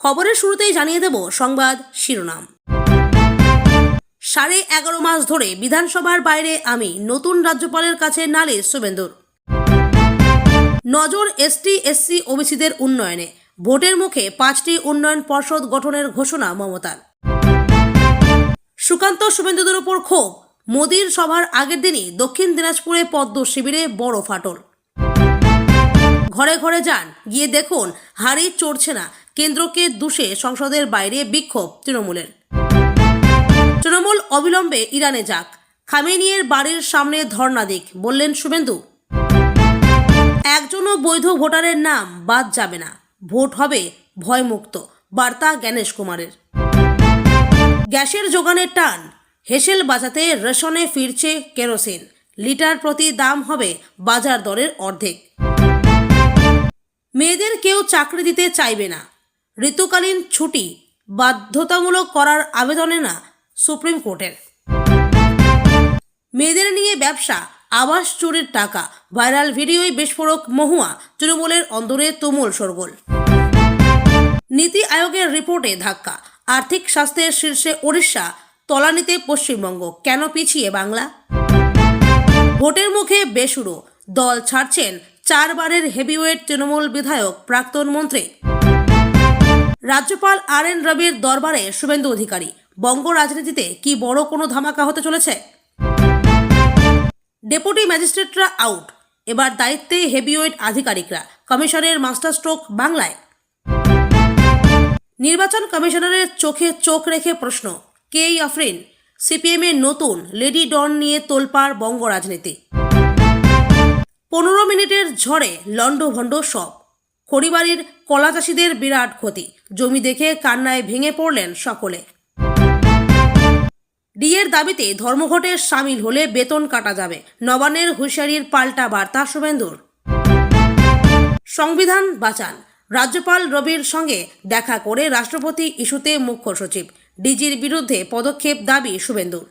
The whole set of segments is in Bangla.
খবরের শুরুতেই জানিয়ে দেব সংবাদ শিরোনাম। 11.5 মাস ধরে বিধানসভার বাইরে আমি, নতুন রাজ্যপালের কাছে নালিশ শুভেন্দুর। নজর এসটি এসসি ওবিসিদের উন্নয়নে, ভোটের মুখে 5টি উন্নয়ন পর্ষদ গঠনের ঘোষণা মমতার। সুকান্ত শুভেন্দুদের উপর ক্ষোভ, মোদির সভার আগের দিনই দক্ষিণ দিনাজপুরে পদ্ম শিবিরে বড় ফাটল। ঘরে ঘরে যান, গিয়ে দেখুন হাড়ি চড়ছে না, কেন্দ্রকে দুষে সংসদের বাইরে বিক্ষোভ তৃণমূলের। তৃণমূল অবিলম্বে ইরানে যাক, খামেনির বাড়ির সামনে ধর্ণা দিক, বললেন শুভেন্দু। একজনও বৈধ ভোটারের নাম বাদ যাবে না, ভোট হবে ভয়মুক্ত, বার্তা জ্ঞানেশ কুমারের। গ্যাসের যোগানের টান, হেসেল বাঁচাতে রেশনে ফিরছে কেরোসিন, লিটার প্রতি দাম হবে বাজার দরের অর্ধেক। মেয়েদের কেউ চাকরি দিতে চাইবে না, ঋতুকালীন ছুটি বাধ্যতামূলক করার আবেদনে না সুপ্রিম কোর্টের। মেয়েদের নিয়ে ব্যবসা, আবাস চুরির টাকা, ভাইরাল ভিডিওয় বিস্ফোরক মহুয়া, তৃণমূলের অন্দরে তুমুল শোরগোল। নীতি আয়োগের রিপোর্টে ধাক্কা, আর্থিক স্বাস্থ্যের শীর্ষে ওড়িশা, তলানিতে পশ্চিমবঙ্গ, কেন পিছিয়ে বাংলা? ভোটের মুখে বেসুরো, দল ছাড়ছেন 4 বারের হেভিওয়েট তৃণমূল বিধায়ক প্রাক্তন মন্ত্রী। রাজ্যপাল RN রবির দরবারে শুভেন্দু অধিকারী, বঙ্গ রাজনীতিতে কি বড় কোনো ধামাকা হতে চলেছে? ডেপুটি ম্যাজিস্ট্রেটরা আউট, এবার দায়িত্বে হেভিওয়েট আধিকারিকরা, কমিশনের মাস্টার স্ট্রোক বাংলায়। নির্বাচন কমিশনারের চোখে চোখ রেখে প্রশ্ন, কে আফরিন? সিপিএম এর নতুন লেডি ডন নিয়ে তোলপাড় বঙ্গ রাজনীতি। 15 মিনিটের ঝড়ে লণ্ডভণ্ড সব, খড়িবাড়ির কলা চাষিদের বিরাট ক্ষতি, জমি দেখে কান্নায় ভেঙে পড়লেন সকলে। ডিএর দাবিতে ধর্মঘটে সামিল হলে বেতন কাটা যাবে, নবান্নের হুঁশিয়ারির পাল্টা বার্তা শুভেন্দুর। সংবিধান বাঁচান, রাজ্যপাল রবির সঙ্গে দেখা করে রাষ্ট্রপতি ইস্যুতে মুখ্য সচিব, ডিজির বিরুদ্ধে পদক্ষেপ দাবি শুভেন্দুর।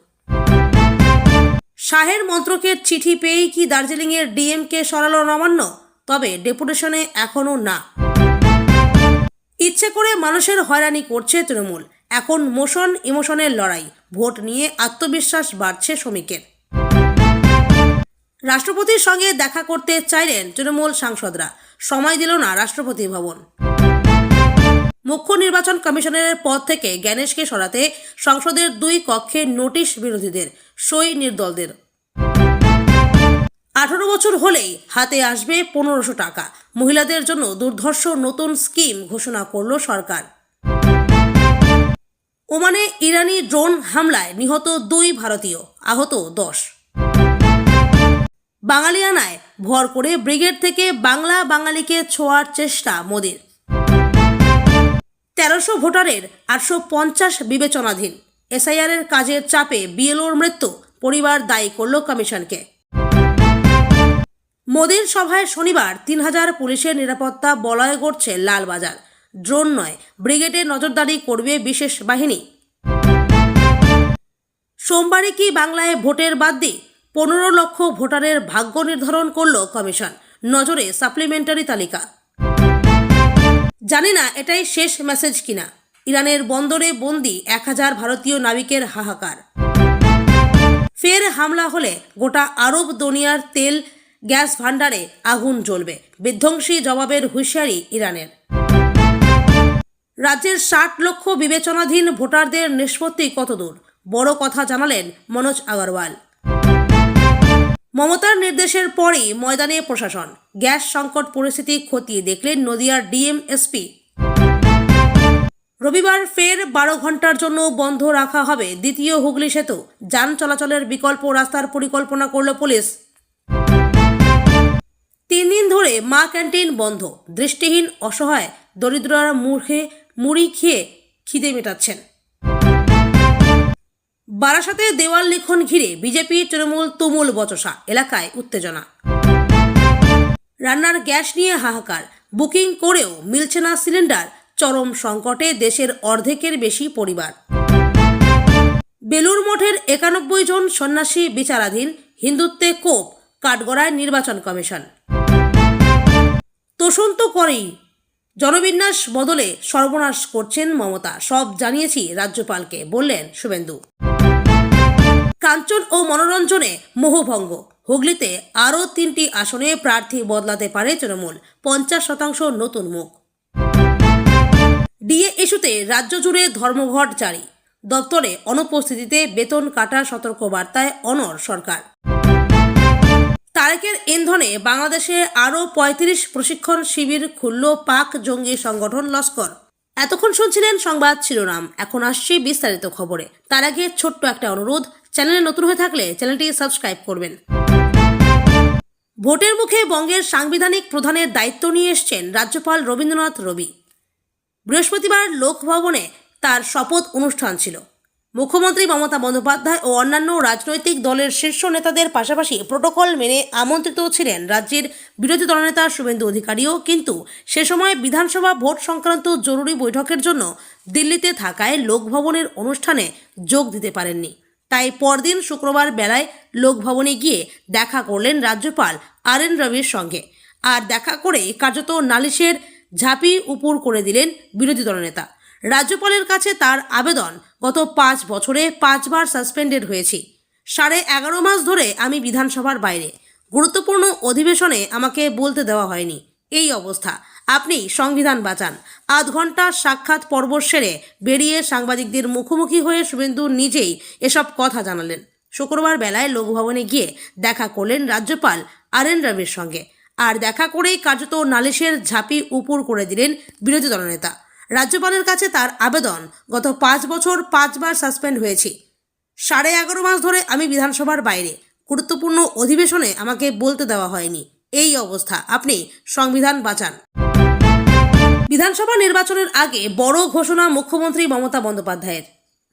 শাহের মন্ত্রকের চিঠি পেয়েই কি দার্জিলিংয়ের ডিএমকে সরালো নবান্ন? তবে ডেপুটেশনে এখনও না। ইচ্ছে করে মানুষের হয়রানি করছে তৃণমূল, এখন মোশন ইমোশনের লড়াই, ভোট নিয়ে আত্মবিশ্বাস বাড়ছে শ্রমিকের। রাষ্ট্রপতির সঙ্গে দেখা করতে চাইলেন তৃণমূল সাংসদরা, সময় দিল না রাষ্ট্রপতি ভবন। মুখ্য নির্বাচন কমিশনারের পদ থেকে জ্ঞানেশকে সরাতে সংসদের 2 কক্ষে নোটিশ বিরোধীদের, সই নির্দলদের। 18 বছর হলেই হাতে আসবে 1500 টাকা, মহিলাদের জন্য দুর্ধর্ষ নতুন স্কিম ঘোষণা করল সরকার। ওমানে ইরানি ড্রোন হামলায় নিহত 2 ভারতীয়, আহত 10। বাঙালিয়ানায় ভর করে ব্রিগেড থেকে বাঙালিকে ছোঁয়ার চেষ্টা মোদির। 1300 ভোটারের 850 বিবেচনাধীন, এসআইআর এর কাজের চাপে বিএলওর মৃত্যু, পরিবার দায়ী করল কমিশনকে। মোদির সভায় শনিবার 3000 পুলিশের নিরাপত্তা বলয়ে গড়ছে লালবাজার, ড্রোন নয়, ব্রিগেডে নজরদারি করবে বিশেষ বাহিনী। সোমবারে কি বাংলায় ভোটের বাদ্যি? 15 লক্ষ ভোটারের ভাগ্য নির্ধারণ করল কমিশন, নজরে সাপ্লিমেন্টারি তালিকা। জানি না এটাই শেষ মেসেজ কিনা, ইরানের বন্দরে বন্দি 1000 ভারতীয় নাবিকের হাহাকার। ফের হামলা হলে গোটা আরব দুনিয়ার তেল গ্যাস ভান্ডারে আগুন জ্বলবে, বিধ্বংসী জবাবের হুঁশিয়ারি ইরানের। রাজ্যের 60 লক্ষ বিবেচনাধীন ভোটারদের নিষ্পত্তি কতদূর? বড় কথা জানালেন মনোজ আগরওয়াল। মমতার নির্দেশের পরই ময়দানে প্রশাসন, গ্যাস সংকট পরিস্থিতি খতিয়ে দেখলেন নদিয়ার ডিএম এসপি। রবিবার ফের 12 ঘন্টার জন্য বন্ধ রাখা হবে দ্বিতীয় হুগলি সেতু, যান চলাচলের বিকল্প রাস্তার পরিকল্পনা করল পুলিশ। 3 দিন ধরে মা ক্যান্টিন বন্ধ, দৃষ্টিহীন অসহায় দরিদ্ররা মুড়ি খেয়ে খিদে মেটাচ্ছেন। বারাসাতে দেওয়াল লিখন ঘিরে বিজেপি তৃণমূল তুমুল বচসা, এলাকায় উত্তেজনা। রান্নার গ্যাস নিয়ে হাহাকার, বুকিং করেও মিলছে না সিলিন্ডার, চরম সংকটে দেশের অর্ধেকের বেশি পরিবার। বেলুর মঠের 91 জন সন্ন্যাসী বিচারাধীন, হিন্দুত্বে কোপ, কাঠগড়ায় নির্বাচন কমিশন। তোষণ তো করেই, জনবিন্যাস বদলে সর্বনাশ করছেন মমতা, সব জানিয়েছি রাজ্যপালকে, বললেন শুভেন্দু। কাঞ্চন ও মনোরঞ্জনে মোহভঙ্গ, হুগলিতে আরও 3টি আসনে প্রার্থী বদলাতে পারে তৃণমূল, 50% নতুন মুখ। ডিএ ইস্যুতে রাজ্য জুড়ে ধর্মঘট জারি, দপ্তরে অনুপস্থিতিতে বেতন কাটার সতর্কবার্তায় অনড় সরকার। তারেকের ইন্ধনে বাংলাদেশে আরও 35 প্রশিক্ষণ শিবির খুলল পাক জঙ্গি সংগঠন লস্কর। এতক্ষণ শুনছিলেন সংবাদ শিরোনাম, এখন আসছি বিস্তারিত খবরে। তার আগে ছোট্ট একটা অনুরোধ, চ্যানেলে নতুন হয়ে থাকলে চ্যানেলটি সাবস্ক্রাইব করবেন। ভোটের মুখে বঙ্গের সাংবিধানিক প্রধানের দায়িত্ব নিয়ে এসছেন রাজ্যপাল রবীন্দ্রনাথ রবি। বৃহস্পতিবার লোকভবনে তার শপথ অনুষ্ঠান ছিল। মুখ্যমন্ত্রী মমতা বন্দ্যোপাধ্যায় ও অন্যান্য রাজনৈতিক দলের শীর্ষ নেতাদের পাশাপাশি প্রোটোকল মেনে আমন্ত্রিত ছিলেন রাজ্যের বিরোধী দলনেতা শুভেন্দু অধিকারীও, কিন্তু সে সময় বিধানসভা ভোট সংক্রান্ত জরুরি বৈঠকের জন্য দিল্লিতে থাকায় লোকভবনের অনুষ্ঠানে যোগ দিতে পারেননি। তাই পরদিন শুক্রবার বেলায় লোকভবনে গিয়ে দেখা করলেন রাজ্যপাল RN রবির সঙ্গে, আর দেখা করে কার্যত নালিশের ঝাঁপি উপুর করে দিলেন বিরোধী দলনেতা। রাজ্যপালের কাছে তার আবেদন, গত 5 বছরে 5 বার সাসপেন্ডেড হয়েছি, 11.5 মাস ধরে আমি বিধানসভার বাইরে, গুরুত্বপূর্ণ অধিবেশনে আমাকে বলতে দেওয়া হয়নি, এই অবস্থা, আপনি সংবিধান বাঁচান। আধ ঘন্টা সাক্ষাৎ পর্ব সেরে বেরিয়ে সাংবাদিকদের মুখোমুখি হয়ে শুভেন্দু নিজেই এসব কথা জানালেন। শুক্রবার বেলায় লোকভবনে গিয়ে দেখা করলেন রাজ্যপাল RN রবির সঙ্গে, আর দেখা করেই কার্যত নালিশের ঝাঁপি উপুর করে দিলেন বিরোধী দলনেতা। রাজ্যপালের কাছে তার আবেদন, গত 5 বছর 5 বার সাসপেন্ড হয়েছি, 11.5 মাস ধরে আমি বিধানসভার বাইরে, গুরুত্বপূর্ণ অধিবেশনে আমাকে বলতে দেওয়া হয়নি, এই অবস্থা, আপনি সংবিধান বাঁচান। বিধানসভা নির্বাচনের আগে বড় ঘোষণা মুখ্যমন্ত্রী মমতা বন্দ্যোপাধ্যায়ের।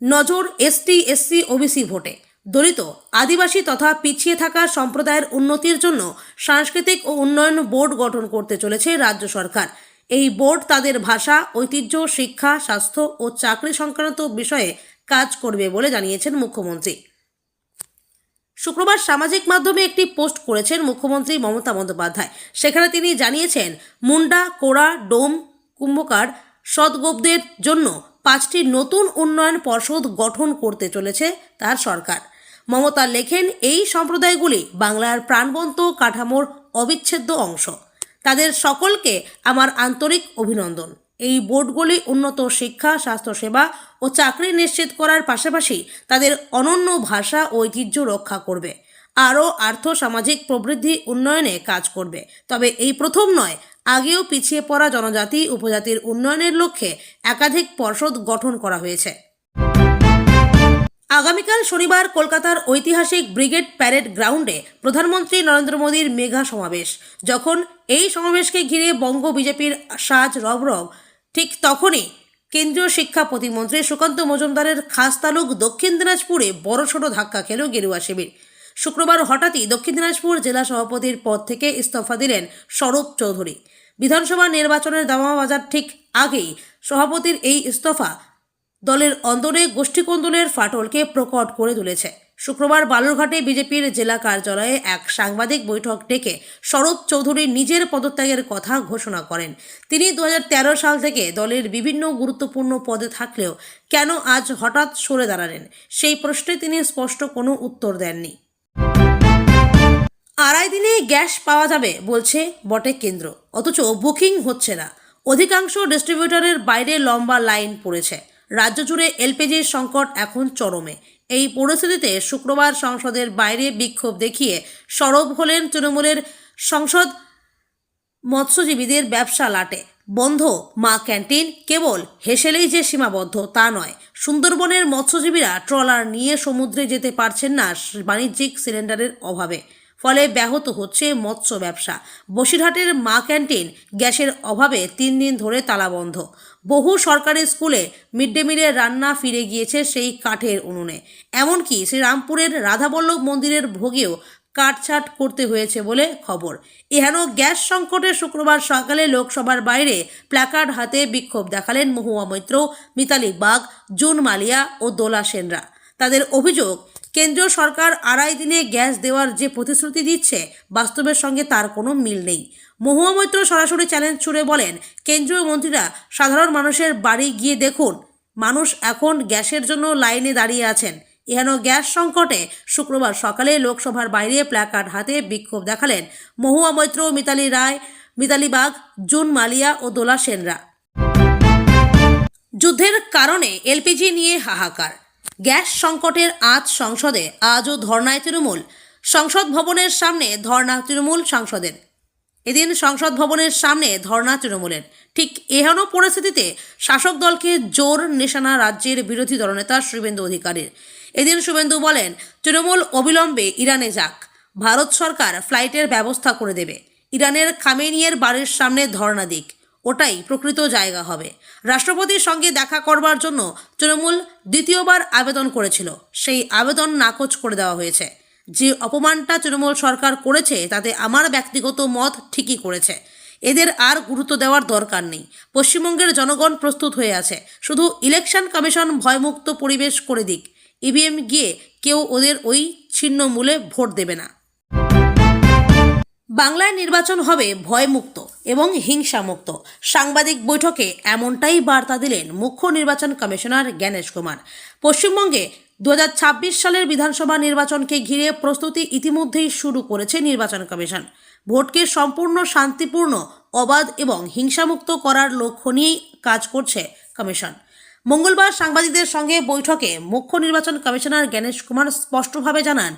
নজর ST SC OBC ভোটে। দলিত, আদিবাসী তথা পিছিয়ে থাকা সম্প্রদায়ের উন্নতির জন্য সাংস্কৃতিক ও উন্নয়ন বোর্ড গঠন করতে চলেছে রাজ্য সরকার। এই বোর্ড তাদের ভাষা, ঐতিহ্য, শিক্ষা, স্বাস্থ্য ও চাকরি সংক্রান্ত বিষয়ে কাজ করবে বলে জানিয়েছেন মুখ্যমন্ত্রী। শুক্রবার সামাজিক মাধ্যমে একটি পোস্ট করেছেন মুখ্যমন্ত্রী মমতা বন্দ্যোপাধ্যায়। সেখানে তিনি জানিয়েছেন, মুন্ডা, কোড়া, ডোম, কুম্ভকার, সদগোপদের জন্য 5টি নতুন উন্নয়ন পর্ষদ গঠন করতে চলেছে তার সরকার। মমতা লেখেন, এই সম্প্রদায়গুলি বাংলার প্রাণবন্ত কাঠামোর অবিচ্ছেদ্য অংশ। তাদের সকলকে আমার আন্তরিক অভিনন্দন। এই বোর্ডগুলি উন্নত শিক্ষা, স্বাস্থ্যসেবা ও চাকরি নিশ্চিত করার পাশাপাশি তাদের অনন্য ভাষা ও ঐতিহ্য রক্ষা করবে, আরও আর্থ-সামাজিক প্রবৃদ্ধি উন্নয়নে কাজ করবে। তবে এই প্রথম নয়, আগেও পিছিয়ে পড়া জনজাতি উপজাতির উন্নয়নের লক্ষ্যে একাধিক পর্ষদ গঠন করা হয়েছে। আগামীকাল শনিবার কলকাতার ঐতিহাসিক ব্রিগেড প্যারেড গ্রাউন্ডে প্রধানমন্ত্রী নরেন্দ্র মোদীর মেগা সমাবেশ। যখন এই সমাবেশকে ঘিরে বঙ্গ বিজেপির সাজ রবরব, ঠিক তখনই কেন্দ্রীয় শিক্ষা প্রতিমন্ত্রী সুকান্ত মজুমদারের খাসতালুক দক্ষিণ দিনাজপুরে বড়সড় ধাক্কা খেল গেরুয়া শিবির। শুক্রবার হঠাৎই দক্ষিণ দিনাজপুর জেলা সভাপতির পদ থেকে ইস্তফা দিলেন স্বরূপ চৌধুরী। বিধানসভা নির্বাচনের দামামা বাজার ঠিক আগেই সভাপতির এই ইস্তফা দলের অন্দরে গোষ্ঠীকন্দলের ফাটলকে প্রকট করে তুলেছে। শুক্রবার বালুরঘাটে বিজেপির জেলা কার্যালয়ে এক সাংবাদিক বৈঠক ডেকে স্বরূপ চৌধুরী নিজের পদত্যাগের কথা ঘোষণা করেন। তিনি 2013 সাল থেকে দলের বিভিন্ন গুরুত্বপূর্ণ পদে থাকলেও কেন আজ হঠাৎ সরে দাঁড়ালেন, সেই প্রশ্নে তিনি স্পষ্ট কোনো উত্তর দেননি। 2.5 দিনে গ্যাস পাওয়া যাবে বলছে বটে কেন্দ্র, অথচ বুকিং হচ্ছে না। অধিকাংশ ডিস্ট্রিবিউটরের বাইরে লম্বা লাইন পড়েছে। রাজ্য জুড়ে এলপিজির সংকট এখন চরমে। এই পরিস্থিতিতে শুক্রবার সংসদের বাইরে বিক্ষোভ দেখিয়ে সরব হলেন তৃণমূলের সংসদ। মৎস্যজীবীদের ব্যবসা লাটে, বন্ধ মা ক্যান্টিন, কেবল হেসেলেই যে সীমাবদ্ধ তা নয়, সুন্দরবনের মৎস্যজীবীরা ট্রলার নিয়ে সমুদ্রে যেতে পারছেন না বাণিজ্যিক সিলিন্ডারের অভাবে, ফলে ব্যাহত হচ্ছে মৎস্য ব্যবসা। বসিরহাটের মা ক্যান্টিন গ্যাসের অভাবে 3 দিন ধরে তালাবন্ধ। বহু সরকারি স্কুলে মিড ডে মিলের রান্না ফিরে গিয়েছে সেই কাঠের উনুনে। এমনকি শ্রীরামপুরের রাধাবল্লভ মন্দিরের ভোগেও কাটছাট করতে হয়েছে বলে খবর। এহেন গ্যাস সংকটে শুক্রবার সকালে লোকসভার বাইরে প্ল্যাকার্ড হাতে বিক্ষোভ দেখালেন মহুয়া মৈত্র, মিতালি বাগ, জুন মালিয়া ও দোলা সেনরা। তাদের অভিযোগ, কেন্দ্রীয় সরকার 2.5 দিনে গ্যাস দেওয়ার যে প্রতিশ্রুতি দিচ্ছে, বাস্তবের সঙ্গে তার কোনো মিল নেই। মহুয়া মৈত্র সরাসরি চ্যালেঞ্জ ছুড়ে বলেন, কেন্দ্রীয় মন্ত্রীরা সাধারণ মানুষের বাড়ি গিয়ে দেখুন, মানুষ এখন গ্যাসের জন্য লাইনে দাঁড়িয়ে আছেন। এহেন গ্যাস সংকটে শুক্রবার সকালে লোকসভার বাইরে প্ল্যাকার্ড হাতে বিক্ষোভ দেখালেন মহুয়া মৈত্র, মিতালি রায়, মিতালি বাগ, জুন মালিয়া ও দোলা সেনরা। যুদ্ধের কারণে এলপিজি নিয়ে হাহাকার, গ্যাস সংকটের আজ সংসদে আজও ধর্নায় তৃণমূল। সংসদ ভবনের সামনে ধর্না তৃণমূল সাংসদের। এদিন সংসদ ভবনের সামনে ধর্না তৃণমূলের। ঠিক এহেন পরিস্থিতিতে শাসক দলকে জোর নিশানা রাজ্যের বিরোধী দলনেতা শুভেন্দু অধিকারীর। এদিন শুভেন্দু বলেন, তৃণমূল অবিলম্বে ইরানে যাক, ভারত সরকার ফ্লাইটের ব্যবস্থা করে দেবে। ইরানের খামেনিয়ের বাড়ির সামনে ধর্না দিক, ওটাই প্রকৃত জায়গা হবে। রাষ্ট্রপতির সঙ্গে দেখা করবার জন্য তৃণমূল দ্বিতীয়বার আবেদন করেছিল, সেই আবেদন নাকচ করে দেওয়া হয়েছে। যে অপমানটা তৃণমূল সরকার করেছে তাতে আমার ব্যক্তিগত মত ঠিকই করেছে, এদের আর গুরুত্ব দেওয়ার দরকার নেই। পশ্চিমবঙ্গের জনগণ প্রস্তুত হয়ে আছে, শুধু ইলেকশন কমিশন ভয়মুক্ত পরিবেশ করে দিক, ইভিএম গিয়ে কেউ ওদের ওই ছিন্নমূলে ভোট দেবে না। বাংলায় নির্বাচন হবে ভয়মুক্ত এবং হিংসামুক্ত। সাংবাদিক বৈঠকে এমনটাই বার্তা দিলেন মুখ্য নির্বাচন কমিশনার জ্ঞানেশ কুমার। পশ্চিমবঙ্গে 2026 সালের বিধানসভা নির্বাচনকে ঘিরে প্রস্তুতি ইতিমধ্যেই শুরু করেছে নির্বাচন কমিশন। ভোটকে সম্পূর্ণ শান্তিপূর্ণ, অবাধ এবং হিংসামুক্ত করার লক্ষ্য নিয়েই কাজ করছে কমিশন। মঙ্গলবার সাংবাদিকদের সঙ্গে বৈঠকে মুখ্য নির্বাচন কমিশনার জ্ঞানেশ কুমার স্পষ্টভাবে জানান,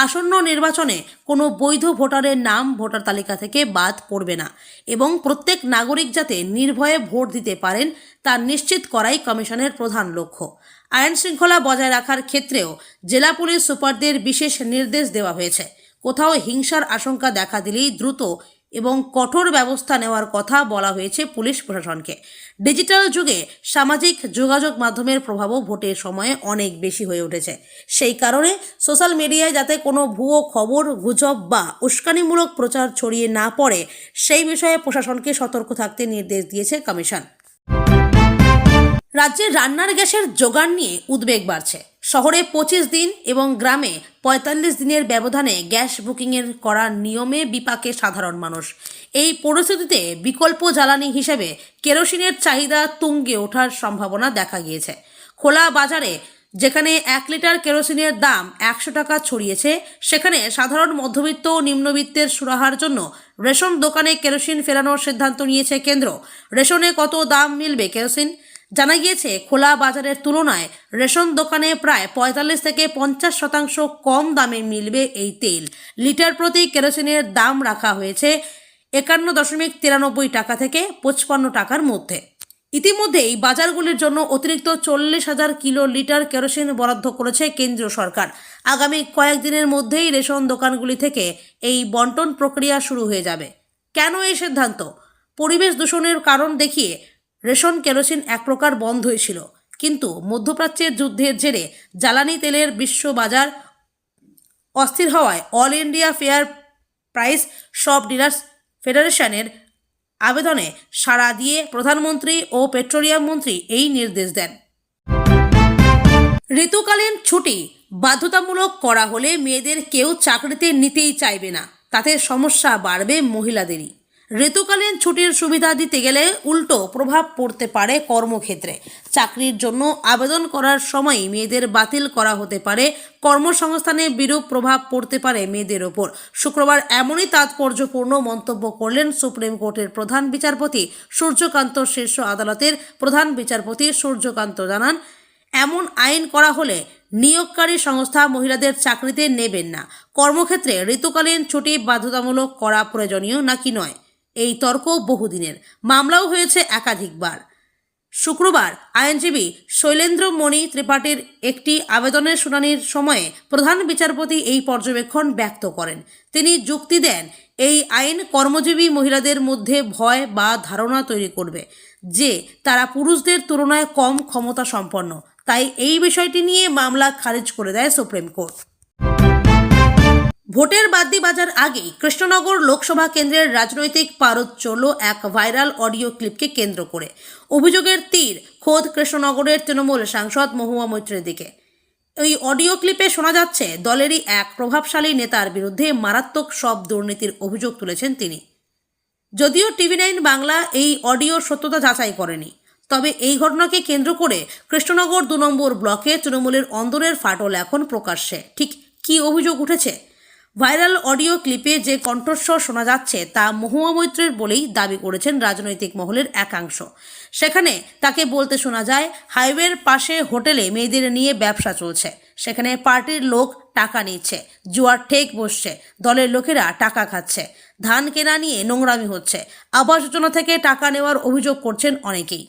আসন্ন নির্বাচনে কোনো বৈধ ভোটারের নাম ভোটার তালিকা থেকে বাদ পড়বে না এবং প্রত্যেক নাগরিক যাতে নির্ভয়ে ভোট দিতে পারেন তা নিশ্চিত করাই কমিশনের প্রধান লক্ষ্য। আইন শৃঙ্খলা বজায় রাখার ক্ষেত্রেও জেলা পুলিশ সুপারদের বিশেষ নির্দেশ দেওয়া হয়েছে। কোথাও হিংসার আশঙ্কা দেখা দিলেই দ্রুত এবং কঠোর ব্যবস্থা নেওয়ার কথা বলা হয়েছে পুলিশ প্রশাসনকে। ডিজিটাল যুগে সামাজিক যোগাযোগ মাধ্যমের প্রভাবও ভোটের সময়ে অনেক বেশি হয়ে উঠেছে। সেই কারণে সোশ্যাল মিডিয়ায় যাতে কোনো ভুয়ো খবর, গুজব বা উস্কানিমূলক প্রচার ছড়িয়ে না পড়ে সেই বিষয়ে প্রশাসনকে সতর্ক থাকতে নির্দেশ দিয়েছে কমিশন। রাজ্যে রান্নার গ্যাসের জোগান নিয়ে উদ্বেগ বাড়ছে। শহরে 25 দিন এবং গ্রামে 45 দিনের ব্যবধানে গ্যাস বুকিংয়ের করার নিয়মে বিপাকে সাধারণ মানুষ। এই পরিস্থিতিতে বিকল্প জ্বালানি হিসেবে কেরোসিনের চাহিদা তুঙ্গে ওঠার সম্ভাবনা দেখা গিয়েছে। খোলা বাজারে যেখানে 1 লিটার কেরোসিনের দাম 100 টাকা ছড়িয়েছে, সেখানে সাধারণ মধ্যবিত্ত ও নিম্নবিত্তের সুরাহার জন্য রেশন দোকানে কেরোসিন ফেরানোর সিদ্ধান্ত নিয়েছে কেন্দ্র। রেশনে কত দাম মিলবে কেরোসিন? জানা গিয়েছে, খোলা বাজারের তুলনায় রেশন দোকানে প্রায় 45 থেকে 50% কম দামে মিলবে এই তেল। লিটার প্রতি কেরোসিনের দাম রাখা হয়েছে 51.93 টাকা থেকে 55 টাকার মধ্যে। ইতিমধ্যেই বাজারগুলির জন্য অতিরিক্ত 40,000 কিলো লিটার কেরোসিন বরাদ্দ করেছে কেন্দ্রীয় সরকার। আগামী কয়েকদিনের মধ্যেই রেশন দোকানগুলি থেকে এই বন্টন প্রক্রিয়া শুরু হয়ে যাবে। কেন এই সিদ্ধান্ত? পরিবেশ দূষণের কারণ দেখিয়ে রেশন কেরোসিন এক প্রকার বন্ধই ছিল, কিন্তু মধ্যপ্রাচ্যের যুদ্ধের জেরে জ্বালানি তেলের বিশ্ব বাজার অস্থির হওয়ায় all India fair price shop dealers ফেডারেশনের আবেদনে সাড়া দিয়ে প্রধানমন্ত্রী ও পেট্রোলিয়াম মন্ত্রী এই নির্দেশ দেন। ঋতুকালীন ছুটি বাধ্যতামূলক করা হলে মেয়েদের কেউ চাকরিতে নিতেই চাইবে না, তাতে সমস্যা বাড়বে মহিলাদেরই। ঋতুকালীন ছুটির সুবিধা দিতে গেলে উল্টো প্রভাব পড়তে পারে কর্মক্ষেত্রে। চাকরির জন্য আবেদন করার সময় মেয়েদের বাতিল করা হতে পারে, কর্মসংস্থানে বিরূপ প্রভাব পড়তে পারে মেয়েদের ওপর। শুক্রবার এমনই তাৎপর্যপূর্ণ মন্তব্য করলেন সুপ্রিম কোর্টের প্রধান বিচারপতি সূর্যকান্ত। শীর্ষ আদালতের প্রধান বিচারপতি সূর্যকান্ত জানান, এমন আইন করা হলে নিয়োগকারী সংস্থা মহিলাদের চাকরিতে নেবেন না। কর্মক্ষেত্রে ঋতুকালীন ছুটি বাধ্যতামূলক করা প্রয়োজনীয় নাকি নয়, এই তর্ক বহুদিনের, মামলাও হয়েছে একাধিকবার। শুক্রবার আইনজীবী শৈলেন্দ্রমণি ত্রিপাঠীর একটি আবেদনের শুনানির সময়ে প্রধান বিচারপতি এই পর্যবেক্ষণ ব্যক্ত করেন। তিনি যুক্তি দেন, এই আইন কর্মজীবী মহিলাদের মধ্যে ভয় বা ধারণা তৈরি করবে যে তারা পুরুষদের তুলনায় কম ক্ষমতা সম্পন্ন, তাই এই বিষয়টি নিয়ে মামলা খারিজ করে দেয় সুপ্রিম কোর্ট। ভোটের বাদ্যি বাজার আগেই কৃষ্ণনগর লোকসভা কেন্দ্রের রাজনৈতিক পারদ চলল এক ভাইরাল অডিও ক্লিপকে কেন্দ্র করে। অভিযোগের তীর খোদ কৃষ্ণনগরের তৃণমূল সাংসদ মহুয়া মৈত্রের দিকে। এই অডিও ক্লিপে শোনা যাচ্ছে দলেরই এক প্রভাবশালী নেতার বিরুদ্ধে মারাত্মক সব দুর্নীতির অভিযোগ তুলেছেন তিনি। যদিও TV9 বাংলা এই অডিও সত্যতা যাচাই করেনি, তবে এই ঘটনাকে কেন্দ্র করে কৃষ্ণনগর 2 নম্বর ব্লকে তৃণমূলের অন্দরের ফাটল এখন প্রকাশ্যে। ঠিক কী অভিযোগ উঠেছে? ভাইরাল অডিও ক্লিপে যে কণ্ঠস্বর শোনা যাচ্ছে তা মহুয়া মৈত্রের বলেই দাবি করেছেন রাজনৈতিক মহলের একাংশ। সেখানে তাকে বলতে শোনা যায়, হাইওয়ের পাশে হোটেলে মেয়েদের নিয়ে ব্যবসা চলছে, সেখানে পার্টির লোক টাকা নিচ্ছে, জুয়ার ঠেক বসছে, দলের লোকেরা টাকা খাচ্ছে, ধান কেনা নিয়ে নোংরামি হচ্ছে, আবাস যোজনা থেকে টাকা নেওয়ার অভিযোগ করছেন অনেকেই।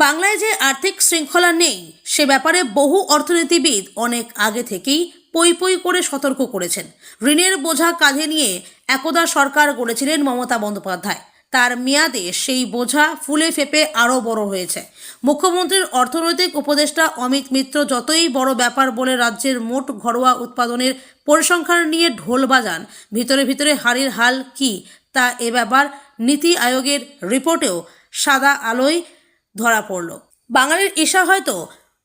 বাংলায় যে আর্থিক শৃঙ্খলা নেই সে ব্যাপারে বহু অর্থনীতিবিদ অনেক আগে থেকেই পই পই করে সতর্ক করেছেন। ঋণের বোঝা কাঁধে নিয়ে একদা সরকার গড়েছিলেন মমতা বন্দ্যোপাধ্যায়। তার মেয়াদে সেই বোঝা ফুলে ফেপে আরও বড় হয়েছে। মুখ্যমন্ত্রীর অর্থনৈতিক উপদেষ্টা অমিত মিত্র যতই বড় ব্যাপার বলে রাজ্যের মোট ঘরোয়া উৎপাদনের পরিসংখ্যান নিয়ে ঢোল বাজান, ভিতরে ভিতরে হাড়ির হাল কি তা এ ব্যাপার নীতি আয়োগের রিপোর্টেও সাদা আলোয় ধরা পড়ল। বাঙালির ঈশা হয়তো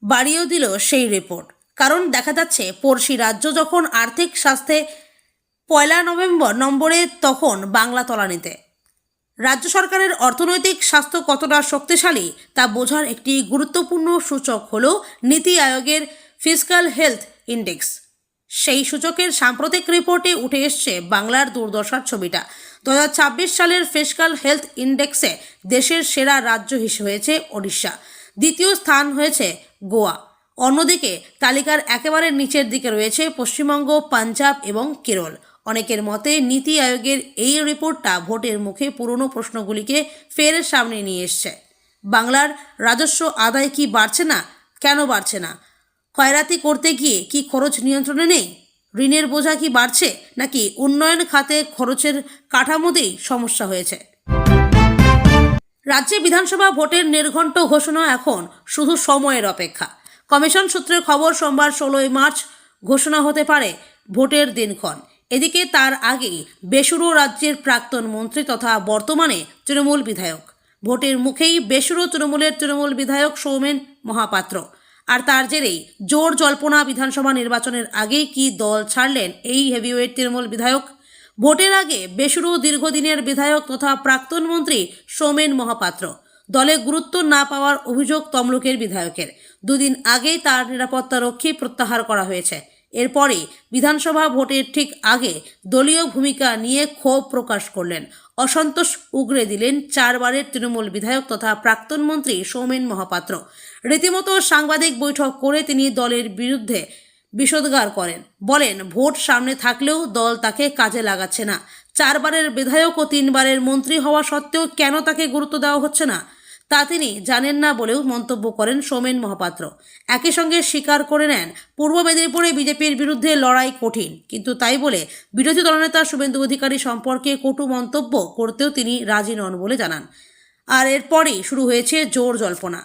বাড়িয়েও দিল সেই রিপোর্ট। কারণ দেখা যাচ্ছে পড়শি রাজ্য যখন আর্থিক স্বাস্থ্যে 1 নভেম্বরে তখন বাংলা তলানিতে। রাজ্য সরকারের অর্থনৈতিক স্বাস্থ্য কতটা শক্তিশালী তা বোঝার একটি গুরুত্বপূর্ণ সূচক হল নীতি আয়োগের ফিসক্যাল হেলথ ইন্ডেক্স। সেই সূচকের সাম্প্রতিক রিপোর্টে উঠে এসছে বাংলার দুর্দশার ছবিটা। 2026 সালের ফিসক্যাল হেলথ ইন্ডেক্সে দেশের সেরা রাজ্য হয়েছে ওড়িশা, দ্বিতীয় স্থান হয়েছে গোয়া। অন্যদিকে তালিকার একেবারে নিচের দিকে রয়েছে পশ্চিমবঙ্গ, পাঞ্জাব এবং কেরল। অনেকের মতে নীতি আয়োগের এই রিপোর্টটা ভোটের মুখে পুরনো প্রশ্নগুলিকে ফের সামনে নিয়ে এসছে। বাংলার রাজস্ব আদায় কি বাড়ছে না? কেন বাড়ছে না? খয়রাতি করতে গিয়ে কি খরচ নিয়ন্ত্রণে নেই? ঋণের বোঝা কি বাড়ছে, নাকি উন্নয়ন খাতে খরচের কাঠামোতেই সমস্যা হয়েছে? রাজ্যে বিধানসভা ভোটের নির্ঘণ্ট ঘোষণা এখন শুধু সময়ের অপেক্ষা। কমিশন সূত্রে খবর, সোমবার 16 মার্চ ঘোষণা হতে পারে ভোটের দিনক্ষণ। এদিকে তার আগেই বেসুরো রাজ্যের প্রাক্তন মন্ত্রী তথা বর্তমানে তৃণমূল বিধায়ক। ভোটের মুখেই বেসুরো তৃণমূল বিধায়ক সৌমেন মহাপাত্র। আর তার জেরেই জোর জল্পনা, বিধানসভা নির্বাচনের আগেই কি দল ছাড়লেন এই হেভিওয়েট তৃণমূল বিধায়ক? ভোটের আগে বেসুরো দীর্ঘদিনের বিধায়ক তথা প্রাক্তন মন্ত্রী সৌমেন মহাপাত্র দলে গুরুত্ব না পাওয়ার অভিযোগ তমলুকের বিধায়কের। 2 দিন আগেই তার নিরাপত্তা রক্ষী প্রত্যাহার করা হয়েছে। এরপরে বিধানসভা ভোটের ঠিক আগে দলীয় ভূমিকা নিয়ে ক্ষোভ প্রকাশ করলেন, অসন্তোষ উগরে দিলেন 4 বারের তৃণমূল বিধায়ক তথা প্রাক্তন মন্ত্রী সৌমেন মহাপাত্র। রীতিমতো সাংবাদিক বৈঠক করে তিনি দলের বিরুদ্ধে বিষোদ্গার করেন। বলেন, ভোট সামনে থাকলেও দল তাকে কাজে লাগাচ্ছে না। 4 বারের বিধায়ক ও 3 বারের মন্ত্রী হওয়া সত্ত্বেও কেন তাকে গুরুত্ব দেওয়া হচ্ছে না তা তিনি জানেন না বলেও মন্তব্য করেন সৌমেন মহাপাত্র। একই সঙ্গে স্বীকার করে নেন, পূর্ব মেদিনীপুরে বিজেপির বিরুদ্ধে লড়াই কঠিন, কিন্তু তাই বলে বিরোধী দলনেতা শুভেন্দু অধিকারী সম্পর্কে কটু মন্তব্য করতেও তিনি রাজি নন বলে জানান। আর এরপরই শুরু হয়েছে জোর জল্পনা।